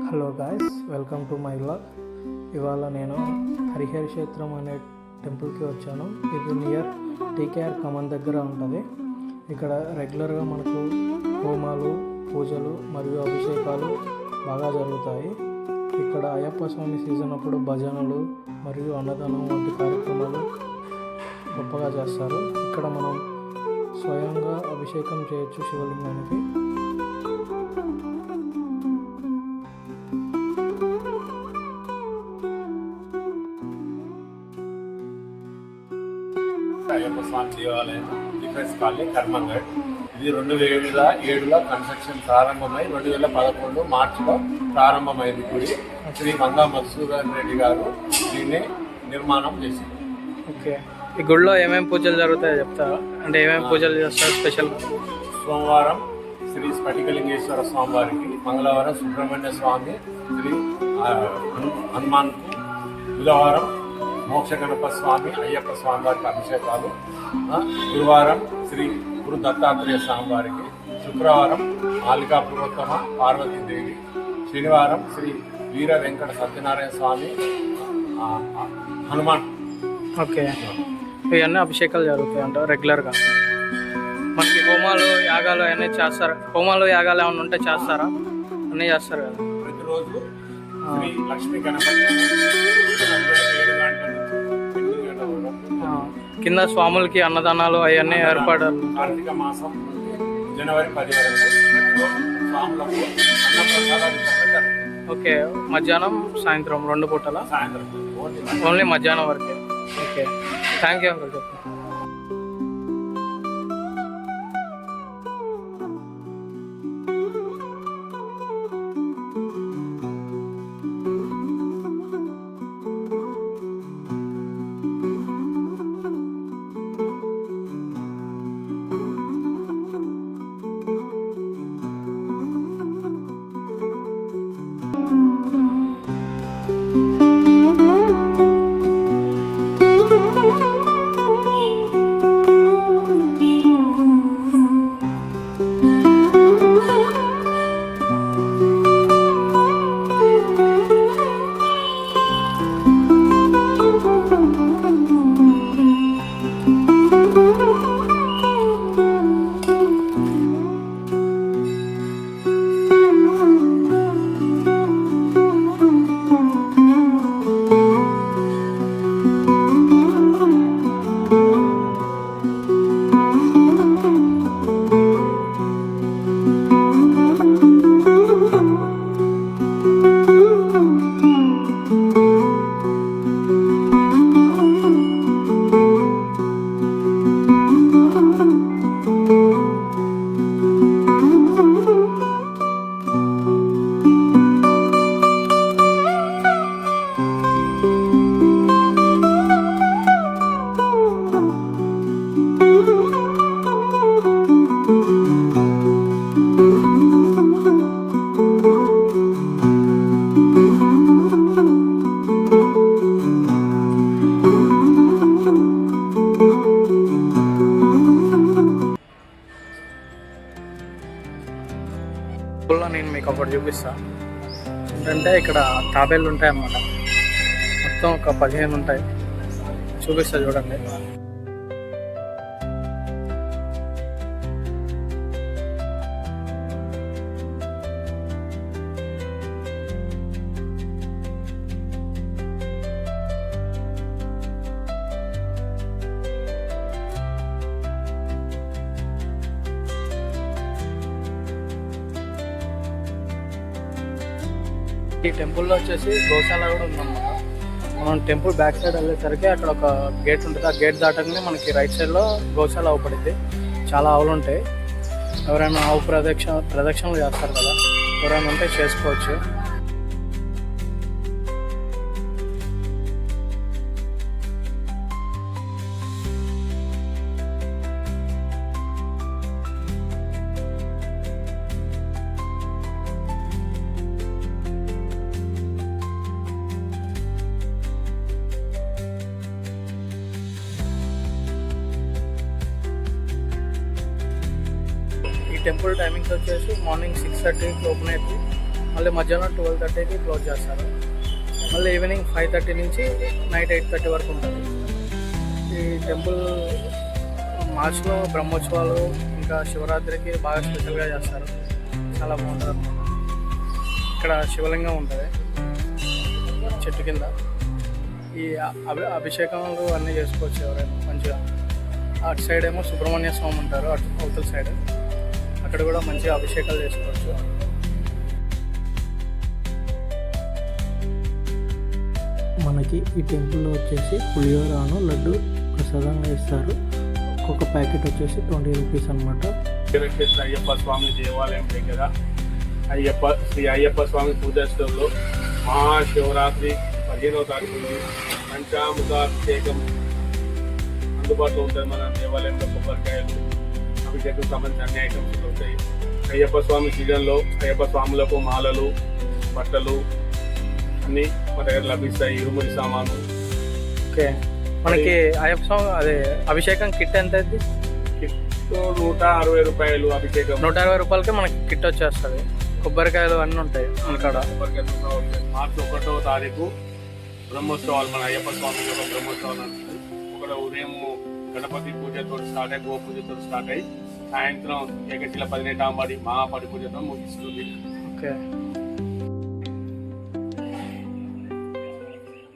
Hello guys, welcome to my vlog. ఇవాళ నేను హరిహర క్షేత్రం అనే టెంపుల్కి వచ్చాను. ఇది నియర్ టీకేఆర్ కమన్ దగ్గర ఉంటుంది. ఇక్కడ రెగ్యులర్గా మనకు హోమాలు, పూజలు మరియు అభిషేకాలు బాగా జరుగుతాయి. ఇక్కడ అయ్యప్ప స్వామి సీజన్ అప్పుడు భజనలు మరియు అన్నదానం వంటి కార్యక్రమాలు గొప్పగా చేస్తారు. ఇక్కడ మనం స్వయంగా అభిషేకం చేయొచ్చు శివలింగానికి. అయ్యప్ప స్వామి దేవాలయం డిఫెన్స్ కాలనీ కర్మంగడ్. ఇది 2007లో కన్స్ట్రక్షన్ ప్రారంభమై 2011 మార్చిలో ప్రారంభమైంది గుడి. శ్రీ మంగా మధుసూదన్ రెడ్డి గారు దీన్ని నిర్మాణం చేశారు. ఓకే, ఈ గుడిలో ఏమేమి పూజలు జరుగుతాయో చెప్తారా? అంటే ఏమేమి పూజలు చేస్తారు స్పెషల్? సోమవారం శ్రీ స్ఫటికలింగేశ్వర స్వామి వారికి, మంగళవారం సుబ్రహ్మణ్య స్వామి శ్రీ హనుమాన్కు, బుధవారం మోక్ష గణపతి స్వామి అయ్యప్ప స్వామి వారికి అభిషేకాలు, గురువారం శ్రీ గురు దత్తాత్రేయ స్వామి వారికి, శుక్రవారం మాలికా పురోత్తమ పార్వతీదేవి, శనివారం శ్రీ వీర వెంకట సత్యనారాయణ స్వామి హనుమాన్. ఓకే, ఇవన్నీ అభిషేకాలు జరుగుతాయి అంట రెగ్యులర్గా. మనకి హోమాలు, యాగాలు అవన్నీ చేస్తారు. హోమాలు, యాగాలు ఏమైనా ఉంటే చేస్తారా? అన్నీ చేస్తారు కదా ప్రతిరోజు. శ్రీ లక్ష్మీ గణపతి 7 గంటల నుంచి 8 గంటల వరకు. కింద స్వాములకి అన్నదానాలు అవన్నీ ఏర్పడాలి. కార్తీక మాసం నుండి జనవరి 10 వరకు ప్రతిరోజు స్వాములకు అన్నప్రసాదాలు జరుగుతాయి. ఓకే, మధ్యాహ్నం సాయంత్రం 2 పూటల? సాయంత్రం ఓన్లీ మధ్యాహ్నం వరకే. Okay, thank you uncle. చెప్పండి. నేను మీకు ఒకటి చూపిస్తాను. ఏంటంటే ఇక్కడ తాబేళ్ళు ఉంటాయి అన్నమాట. మొత్తం ఒక 15 ఉంటాయి. చూపిస్తా చూడండి. ఈ టెంపుల్లో వచ్చేసి గోశాల కూడా ఉందన్నమాట. మనం టెంపుల్ బ్యాక్ సైడ్ వెళ్ళేసరికి అక్కడ ఒక గేట్ ఉంటుంది. ఆ గేట్ దాటగానే మనకి రైట్ సైడ్లో గోశాల అవపడింది. చాలా ఆవులు ఉంటాయి. ఎవరైనా ఆవు ప్రదక్షిణలు చేస్తారు కదా, ఎవరైనా ఉంటే చేసుకోవచ్చు. టెంపుల్ టైమింగ్స్ వచ్చేసి మార్నింగ్ 6:30కి ఓపెన్ అవుతుంది, మళ్ళీ మధ్యాహ్నం 12:30కి క్లోజ్ చేస్తారు, మళ్ళీ ఈవినింగ్ 5:30 నుంచి నైట్ 8:30 వరకు ఉంటుంది. ఈ టెంపుల్ మార్చ్లో బ్రహ్మోత్సవాలు ఇంకా శివరాత్రికి బాగా స్పెషల్గా చేస్తారు, చాలా బాగుంటుంది. ఇక్కడ శివలింగం ఉంటుంది చెట్టు కింద. ఈ అభిషేకాలు అన్నీ చేసుకోవచ్చు ఎవరైనా మంచిగా. అటు సైడ్ ఏమో సుబ్రహ్మణ్య స్వామి ఉంటారు, అటు అవతల సైడ్ అక్కడ కూడా మంచిగా అభిషేకాలు చేసుకోవచ్చు. మనకి ఈ టెంపుల్లో వచ్చేసి పులిహోరను లడ్డు ప్రసాదంగా ఇస్తారు. ఒక్కొక్క ప్యాకెట్ వచ్చేసి 20 రూపీస్ అనమాట. క్షేత్ర అయ్యప్ప స్వామి దేవాలయం దగ్గర శ్రీ అయ్యప్ప స్వామి పూజా స్టోర్లో మహాశివరాత్రి 15వ తారీఖు పంచామృతాభిషేకం అందుబాటులో ఉంటుంది. మన దేవాలయంలో కొబ్బరికాయలు, అభిషేకం సంబంధించిన అన్ని ఐటమ్స్ దొరుకుతాయి. అయ్యప్ప స్వామి సీజన్లో అయ్యప్ప స్వాములకు మాలలు, బట్టలు అన్నీ మా దగ్గర లభిస్తాయి, ఇరుముడి సామాను. ఓకే, మనకి అయ్యప్ప స్వామి అదే అభిషేకం కిట్ ఎంత అయితే? కిట్ 160 రూపాయలు. అభిషేకం 160 రూపాయలకి మనకి కిట్ వచ్చేస్తుంది. కొబ్బరికాయలు అన్నీ ఉంటాయి మనకాడ. మార్చి 1వ తారీఖు బ్రహ్మోత్సవాలు, మన అయ్యప్ప స్వామి యొక్క బ్రహ్మోత్సవాలు నడుస్తుంది. ఒకటి ఉదయం గణపతి పూజతో స్టార్ట్ అయ్యి, గో పూజతో స్టార్ట్ అయ్యి, సాయంత్రం ఏకశిల 18 మహాపడి పూజతో ముగిస్తుంది. ఓకే,